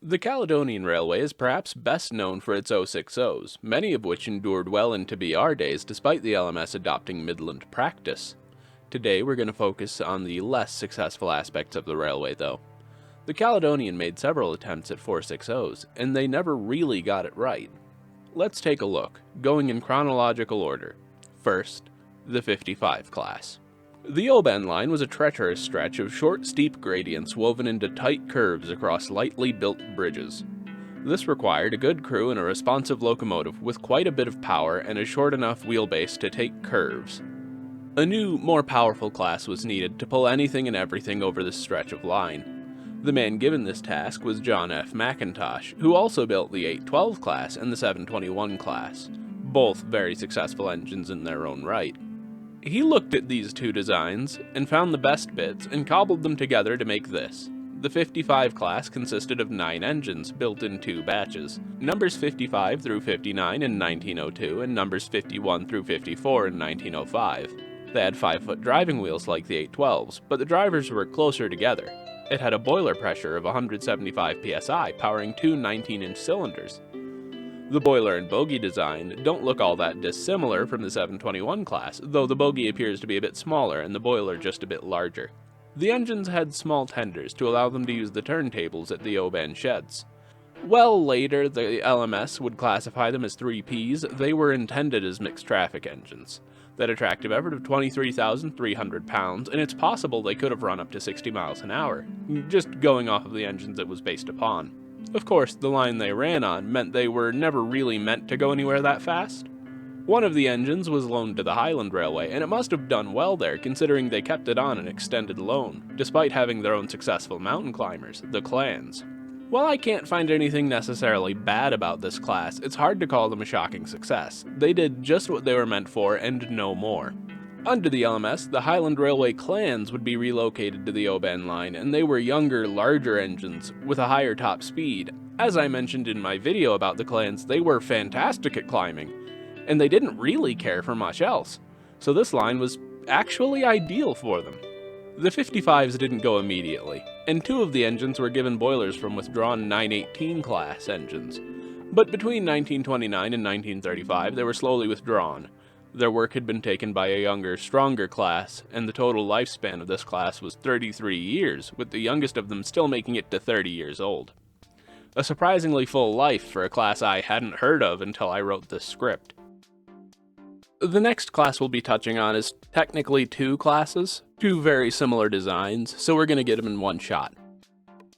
The Caledonian Railway is perhaps best known for its 060s, many of which endured well into BR days despite the LMS adopting Midland practice. Today we're going to focus on the less successful aspects of the railway though. The Caledonian made several attempts at 460s, and they never really got it right. Let's take a look, going in chronological order. First, the 55 class. The Oban line was a treacherous stretch of short, steep gradients woven into tight curves across lightly built bridges. This required a good crew and a responsive locomotive with quite a bit of power and a short enough wheelbase to take curves. A new, more powerful class was needed to pull anything and everything over this stretch of line. The man given this task was John F. McIntosh, who also built the 812 class and the 721 class, both very successful engines in their own right. He looked at these two designs and found the best bits and cobbled them together to make this. The 55 class consisted of 9 engines built in 2 batches, numbers 55 through 59 in 1902 and numbers 51 through 54 in 1905. They had 5-foot driving wheels like the 812s, but the drivers were closer together. It had a boiler pressure of 175 psi, powering 2 19-inch cylinders. The boiler and bogie design don't look all that dissimilar from the 721 class, though the bogie appears to be a bit smaller and the boiler just a bit larger. The engines had small tenders to allow them to use the turntables at the Oban sheds. Well, later the LMS would classify them as 3Ps. They were intended as mixed traffic engines. That attractive effort of 23,300 pounds, and it's possible they could have run up to 60 miles an hour, just going off of the engines it was based upon. Of course, the line they ran on meant they were never really meant to go anywhere that fast. One of the engines was loaned to the Highland Railway, and it must have done well there considering they kept it on an extended loan, despite having their own successful mountain climbers, the clans. While I can't find anything necessarily bad about this class, it's hard to call them a shocking success. They did just what they were meant for and no more. Under the LMS, the Highland Railway clans would be relocated to the Oban line, and they were younger, larger engines with a higher top speed. As I mentioned in my video about the clans, they were fantastic at climbing, and they didn't really care for much else, so this line was actually ideal for them. The 55s didn't go immediately, and 2 of the engines were given boilers from withdrawn 918 class engines, but between 1929 and 1935 they were slowly withdrawn. Their work had been taken by a younger, stronger class, and the total lifespan of this class was 33 years, with the youngest of them still making it to 30 years old. A surprisingly full life for a class I hadn't heard of until I wrote this script. The next class we'll be touching on is technically 2 classes, 2 very similar designs, so we're going to get them in one shot.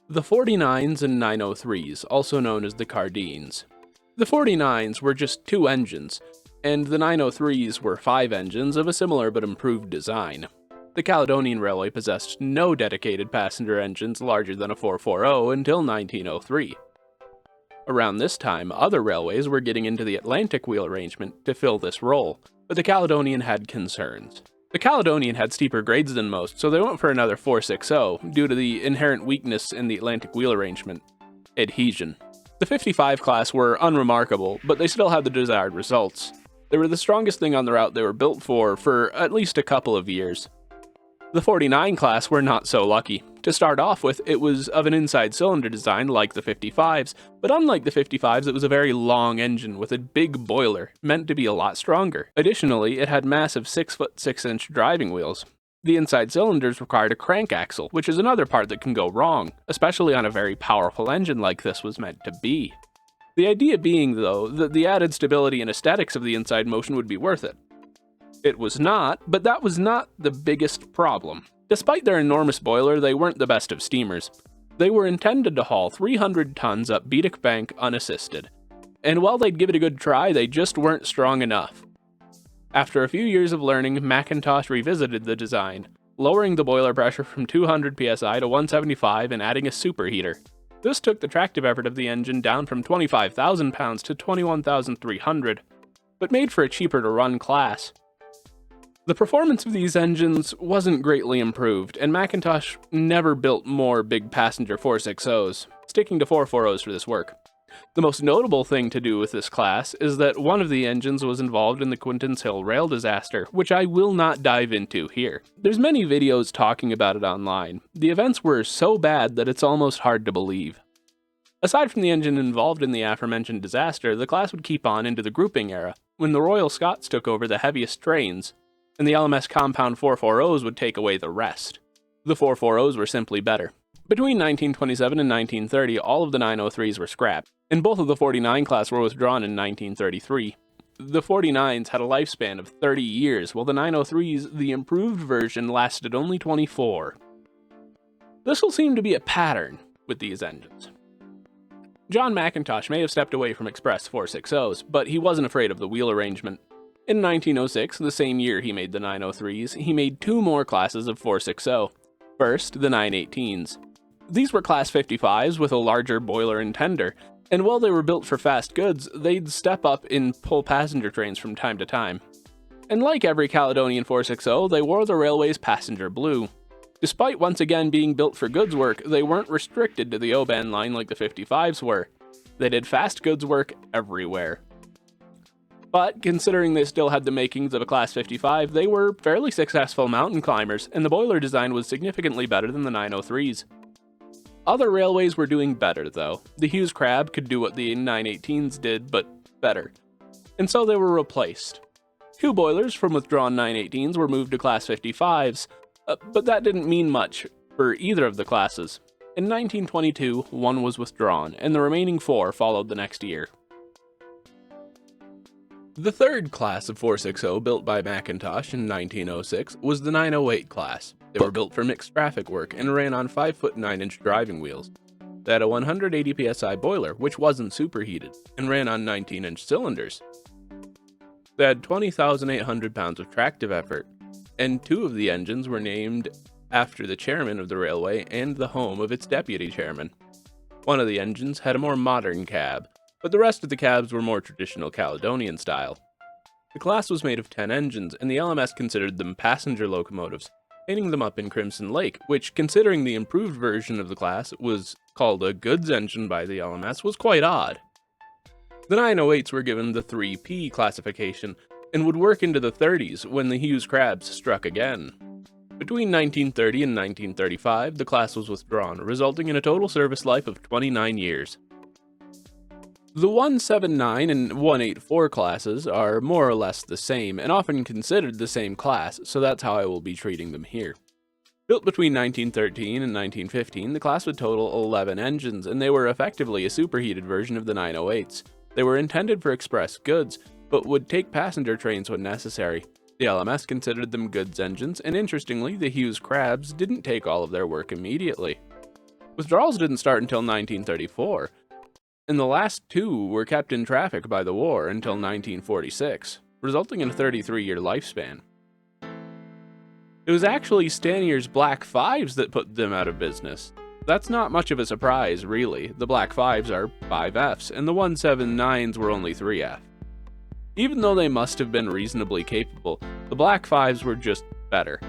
The 49s and 903s, also known as the Cardines. The 49s were just 2 engines, and the 903s were 5 engines of a similar but improved design. The Caledonian Railway possessed no dedicated passenger engines larger than a 440 until 1903. Around this time, other railways were getting into the Atlantic wheel arrangement to fill this role, but the Caledonian had concerns. The Caledonian had steeper grades than most, so they went for another 460 due to the inherent weakness in the Atlantic wheel arrangement: adhesion. The 55 class were unremarkable, but they still had the desired results. They were the strongest thing on the route they were built for at least a couple of years. The 49 class were not so lucky. To start off with, it was of an inside cylinder design like the 55s, but unlike the 55s, it was a very long engine with a big boiler, meant to be a lot stronger. Additionally, it had massive 6-foot 6-inch driving wheels. The inside cylinders required a crank axle, which is another part that can go wrong, especially on a very powerful engine like this was meant to be. The idea being, though, that the added stability and aesthetics of the inside motion would be worth it. It was not, but that was not the biggest problem. Despite their enormous boiler, they weren't the best of steamers. They were intended to haul 300 tons up Beedick Bank unassisted, and while they'd give it a good try, they just weren't strong enough. After a few years of learning, McIntosh revisited the design, lowering the boiler pressure from 200 psi to 175 and adding a superheater. This took the tractive effort of the engine down from 25,000 pounds to 21,300, but made for a cheaper to run class. The performance of these engines wasn't greatly improved, and McIntosh never built more big passenger 460s, sticking to 440s for this work. The most notable thing to do with this class is that one of the engines was involved in the Quintons Hill rail disaster, which I will not dive into here. There's many videos talking about it online. The events were so bad that it's almost hard to believe. Aside from the engine involved in the aforementioned disaster, the class would keep on into the grouping era, when the Royal Scots took over the heaviest trains, and the LMS compound 440s would take away the rest. The 440s were simply better. Between 1927 and 1930, all of the 903s were scrapped, and both of the 49 class were withdrawn in 1933. The 49s had a lifespan of 30 years, while the 903s, the improved version, lasted only 24. This will seem to be a pattern with these engines. John McIntosh may have stepped away from Express 460s, but he wasn't afraid of the wheel arrangement. In 1906, the same year he made the 903s, he made two more classes of 460. First, the 918s. These were Class 55s with a larger boiler and tender, and while they were built for fast goods, they'd step up and pull passenger trains from time to time. And like every Caledonian 460, they wore the railway's passenger blue. Despite once again being built for goods work, they weren't restricted to the O-band line like the 55s were. They did fast goods work everywhere. But, considering they still had the makings of a Class 55, they were fairly successful mountain climbers, and the boiler design was significantly better than the 903s. Other railways were doing better, though. The Hughes Crab could do what the 918s did, but better. And so they were replaced. Two boilers from withdrawn 918s were moved to Class 55s, but that didn't mean much for either of the classes. In 1922, one was withdrawn, and the remaining four followed the next year. The third class of 460 built by McIntosh in 1906 was the 908 class. They were built for mixed traffic work and ran on 5-foot 9-inch driving wheels. They had a 180 psi boiler, which wasn't superheated, and ran on 19-inch cylinders. They had 20,800 pounds of tractive effort, and two of the engines were named after the chairman of the railway and the home of its deputy chairman. One of the engines had a more modern cab, but the rest of the cabs were more traditional Caledonian style. The class was made of 10 engines, and the LMS considered them passenger locomotives, painting them up in crimson lake, which, considering the improved version of the class was called a goods engine by the LMS, was quite odd. The 908s were given the 3P classification, and would work into the 30s when the Hughes Crabs struck again. Between 1930 and 1935, the class was withdrawn, resulting in a total service life of 29 years. The 179 and 184 classes are more or less the same, and often considered the same class, so that's how I will be treating them here. Built between 1913 and 1915, the class would total 11 engines, and they were effectively a superheated version of the 908s. They were intended for express goods, but would take passenger trains when necessary. The LMS considered them goods engines, and interestingly, the Hughes Crabs didn't take all of their work immediately. Withdrawals didn't start until 1934, and the last two were kept in traffic by the war until 1946, resulting in a 33-year lifespan. It was actually Stanier's Black Fives that put them out of business. That's not much of a surprise, really. The Black Fives are 5Fs, and the 179s were only 3F. Even though they must have been reasonably capable, the Black Fives were just better.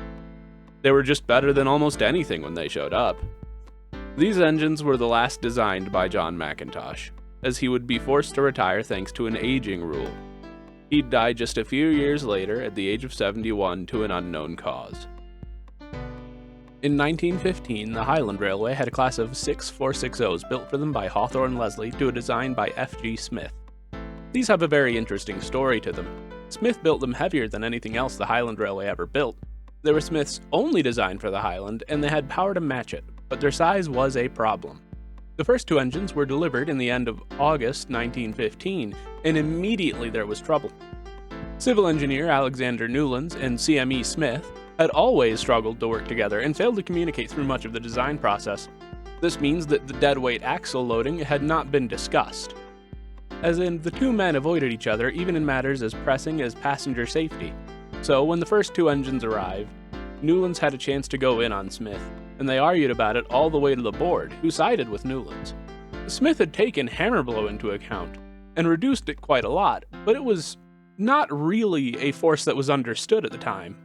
They were just better than almost anything when they showed up. These engines were the last designed by John McIntosh, as he would be forced to retire thanks to an aging rule. He'd die just a few years later at the age of 71 to an unknown cause. In 1915, the Highland Railway had a class of 6 460s built for them by Hawthorne Leslie to a design by F.G. Smith. These have a very interesting story to them. Smith built them heavier than anything else the Highland Railway ever built. They were Smith's only design for the Highland, and they had power to match it, but their size was a problem. The first two engines were delivered in the end of August 1915, and immediately there was trouble. Civil engineer Alexander Newlands and CME Smith had always struggled to work together and failed to communicate through much of the design process. This means that the deadweight axle loading had not been discussed. As in, the two men avoided each other even in matters as pressing as passenger safety. So when the first two engines arrived, Newlands had a chance to go in on Smith, and they argued about it all the way to the board, who sided with Newlands. Smith had taken hammer blow into account, and reduced it quite a lot, but it was not really a force that was understood at the time.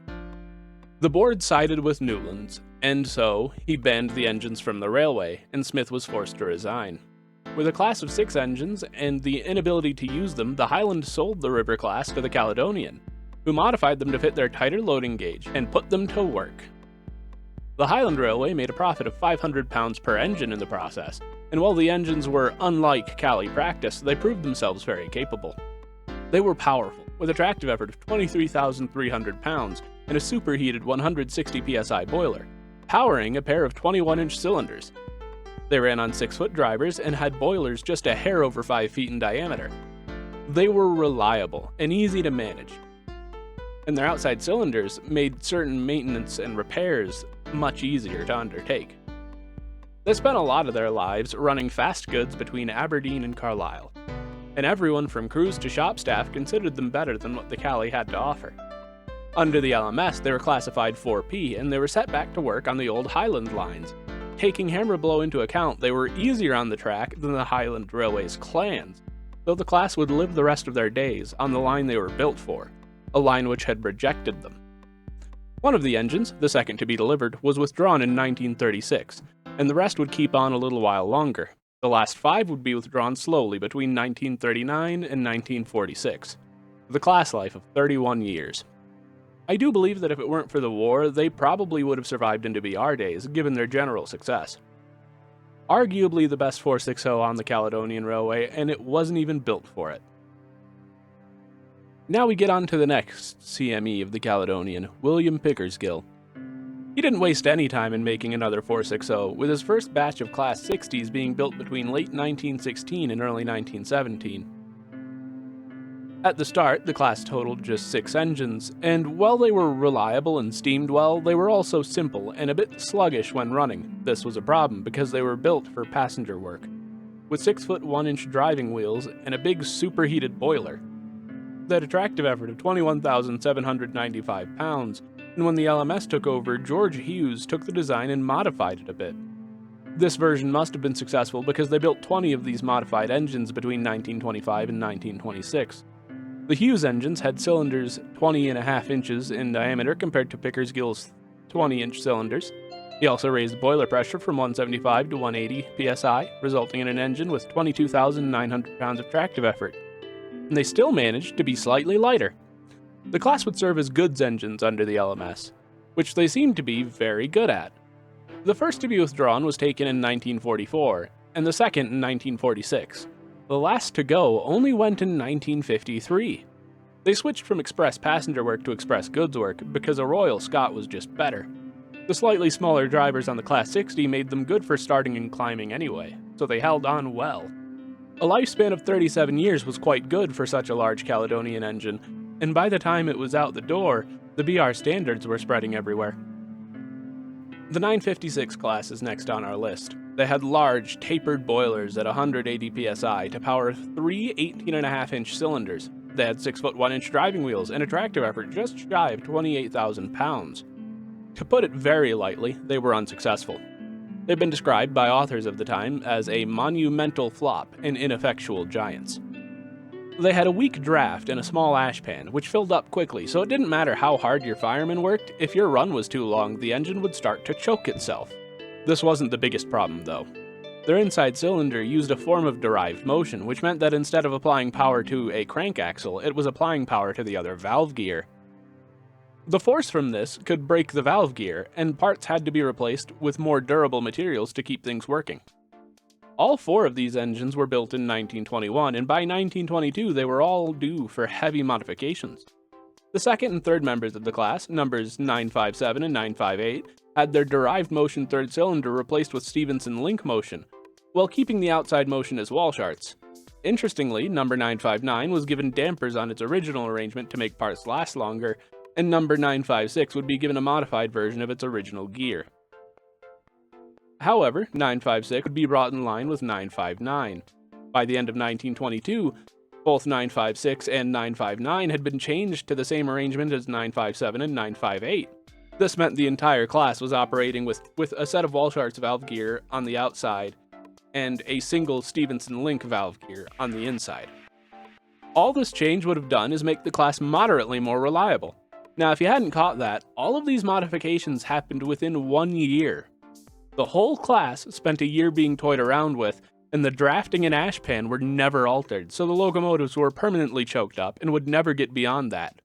The board sided with Newlands, and so he banned the engines from the railway, and Smith was forced to resign. With a class of 6 engines and the inability to use them, the Highland sold the River class to the Caledonian, who modified them to fit their tighter loading gauge and put them to work. The Highland Railway made a profit of £500 per engine in the process, and while the engines were unlike Cali practice, they proved themselves very capable. They were powerful, with a tractive effort of 23,300 pounds and a superheated 160 psi boiler, powering a pair of 21-inch cylinders. They ran on 6-foot drivers and had boilers just a hair over 5 feet in diameter. They were reliable and easy to manage, and their outside cylinders made certain maintenance and repairs much easier to undertake. They spent a lot of their lives running fast goods between Aberdeen and Carlisle, and everyone from crews to shop staff considered them better than what the Cali had to offer. Under the LMS, they were classified 4P, and they were set back to work on the old Highland lines. Taking hammer blow into account, they were easier on the track than the Highland Railway's clans, though the class would live the rest of their days on the line they were built for, a line which had rejected them. One of the engines, the second to be delivered, was withdrawn in 1936, and the rest would keep on a little while longer. The last 5 would be withdrawn slowly between 1939 and 1946, with a class life of 31 years. I do believe that if it weren't for the war, they probably would have survived into BR days, given their general success. Arguably the best 460 on the Caledonian Railway, and it wasn't even built for it. Now we get on to the next CME of the Caledonian, William Pickersgill. He didn't waste any time in making another 460, with his first batch of Class 60s being built between late 1916 and early 1917. At the start, the class totaled just 6 engines, and while they were reliable and steamed well, they were also simple and a bit sluggish when running. This was a problem because they were built for passenger work, with 6-foot 1-inch driving wheels and a big superheated boiler. They had a tractive effort of 21,795 pounds, and when the LMS took over, George Hughes took the design and modified it a bit. This version must have been successful because they built 20 of these modified engines between 1925 and 1926. The Hughes engines had cylinders 20.5 inches in diameter compared to Pickersgill's 20-inch cylinders. He also raised boiler pressure from 175 to 180 psi, resulting in an engine with 22,900 pounds of tractive effort. And they still managed to be slightly lighter. The class would serve as goods engines under the LMS, which they seemed to be very good at. The first to be withdrawn was taken in 1944, and the second in 1946. The last to go only went in 1953. They switched from express passenger work to express goods work because a Royal Scot was just better. The slightly smaller drivers on the Class 60 made them good for starting and climbing anyway, so they held on well. A lifespan of 37 years was quite good for such a large Caledonian engine, and by the time it was out the door, the BR standards were spreading everywhere. The 956 class is next on our list. They had large, tapered boilers at 180 psi to power 3 18.5-inch cylinders. They had 6-foot 1-inch driving wheels and a tractive effort just shy of 28,000 pounds. To put it very lightly, they were unsuccessful. They've been described by authors of the time as a monumental flop and ineffectual giants. They had a weak draft and a small ashpan, which filled up quickly, so it didn't matter how hard your fireman worked, if your run was too long, the engine would start to choke itself. This wasn't the biggest problem, though. Their inside cylinder used a form of derived motion, which meant that instead of applying power to a crank axle, it was applying power to the other valve gear. The force from this could break the valve gear, and parts had to be replaced with more durable materials to keep things working. All 4 of these engines were built in 1921, and by 1922 they were all due for heavy modifications. The second and third members of the class, numbers 957 and 958, had their derived motion third cylinder replaced with Stephenson link motion, while keeping the outside motion as Walsharts. Interestingly, number 959 was given dampers on its original arrangement to make parts last longer, and number 956 would be given a modified version of its original gear. However, 956 would be brought in line with 959. By the end of 1922, both 956 and 959 had been changed to the same arrangement as 957 and 958. This meant the entire class was operating with a set of Walsharts valve gear on the outside and a single Stephenson link valve gear on the inside. All this change would have done is make the class moderately more reliable. Now, if you hadn't caught that, all of these modifications happened within 1 year. The whole class spent a year being toyed around with, and the drafting and ashpan were never altered, so the locomotives were permanently choked up and would never get beyond that.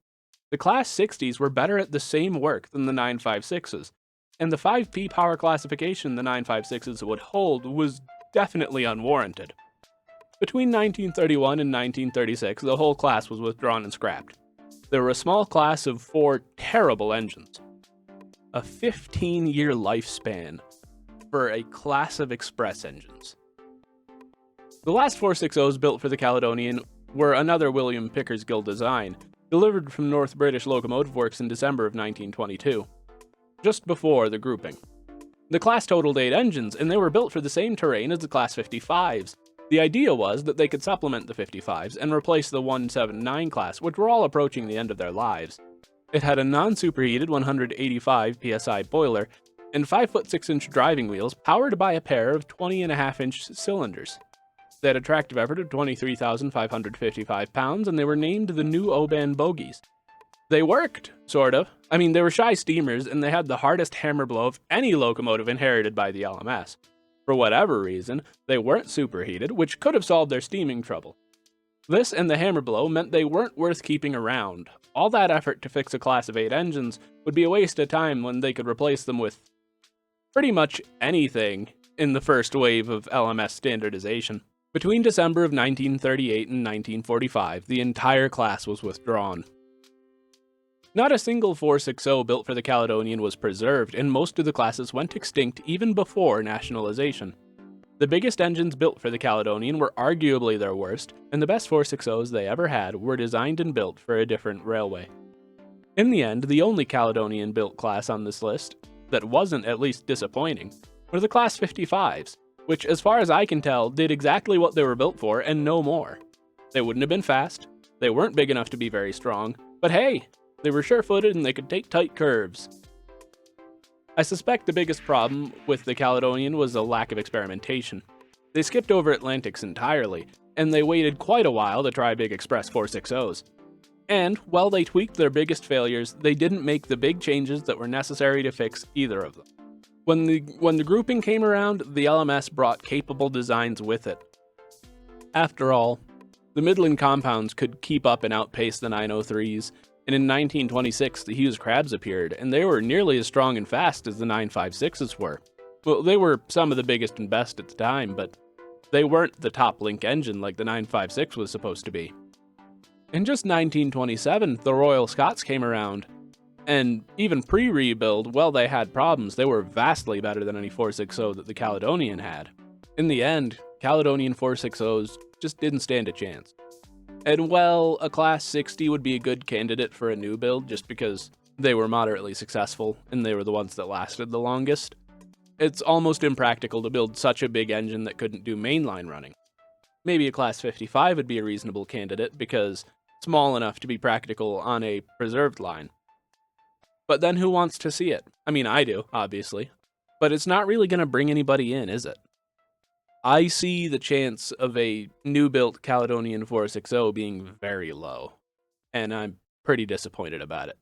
The Class 60s were better at the same work than the 956s, and the 5P power classification the 956s would hold was definitely unwarranted. Between 1931 and 1936, the whole class was withdrawn and scrapped. There were a small class of 4 terrible engines. A 15-year lifespan for a class of express engines. The last 460s built for the Caledonian were another William Pickersgill design, delivered from North British Locomotive Works in December of 1922, just before the grouping. The class totaled 8 engines, and they were built for the same terrain as the Class 55s. The idea was that they could supplement the 55s and replace the 179 class, which were all approaching the end of their lives. It had a non-superheated 185 psi boiler and 5-foot 6-inch driving wheels powered by a pair of 20.5-inch cylinders. They had a tractive effort of 23,555 pounds, and they were named the New Oban bogies. They worked, sort of. I mean, they were shy steamers, and they had the hardest hammer blow of any locomotive inherited by the LMS. For whatever reason, they weren't superheated, which could have solved their steaming trouble. This and the hammer blow meant they weren't worth keeping around. All that effort to fix a class of 8 engines would be a waste of time when they could replace them with pretty much anything in the first wave of LMS standardization. Between December of 1938 and 1945, the entire class was withdrawn. Not a single 460 built for the Caledonian was preserved, and most of the classes went extinct even before nationalization. The biggest engines built for the Caledonian were arguably their worst, and the best 460s they ever had were designed and built for a different railway. In the end, the only Caledonian-built class on this list that wasn't at least disappointing were the Class 55s, which, as far as I can tell, did exactly what they were built for and no more. They wouldn't have been fast, they weren't big enough to be very strong, but hey, they were sure-footed and they could take tight curves. I suspect the biggest problem with the Caledonian was a lack of experimentation. They skipped over Atlantics entirely, and they waited quite a while to try big Express 460s. And, while they tweaked their biggest failures, they didn't make the big changes that were necessary to fix either of them. When the grouping came around, the LMS brought capable designs with it. After all, the Midland compounds could keep up and outpace the 903s, and in 1926 the Hughes Crabs appeared, and they were nearly as strong and fast as the 956s were. Well, they were some of the biggest and best at the time, but they weren't the top link engine like the 956 was supposed to be. In just 1927, the Royal Scots came around, and even pre-rebuild, while they had problems, they were vastly better than any 460 that the Caledonian had. In the end, Caledonian 460s just didn't stand a chance. And well, a Class 60 would be a good candidate for a new build just because they were moderately successful and they were the ones that lasted the longest. It's almost impractical to build such a big engine that couldn't do mainline running. Maybe a Class 55 would be a reasonable candidate because small enough to be practical on a preserved line. But then who wants to see it? I mean, I do, obviously. But it's not really going to bring anybody in, is it? I see the chance of a new-built Caledonian 460 being very low, and I'm pretty disappointed about it.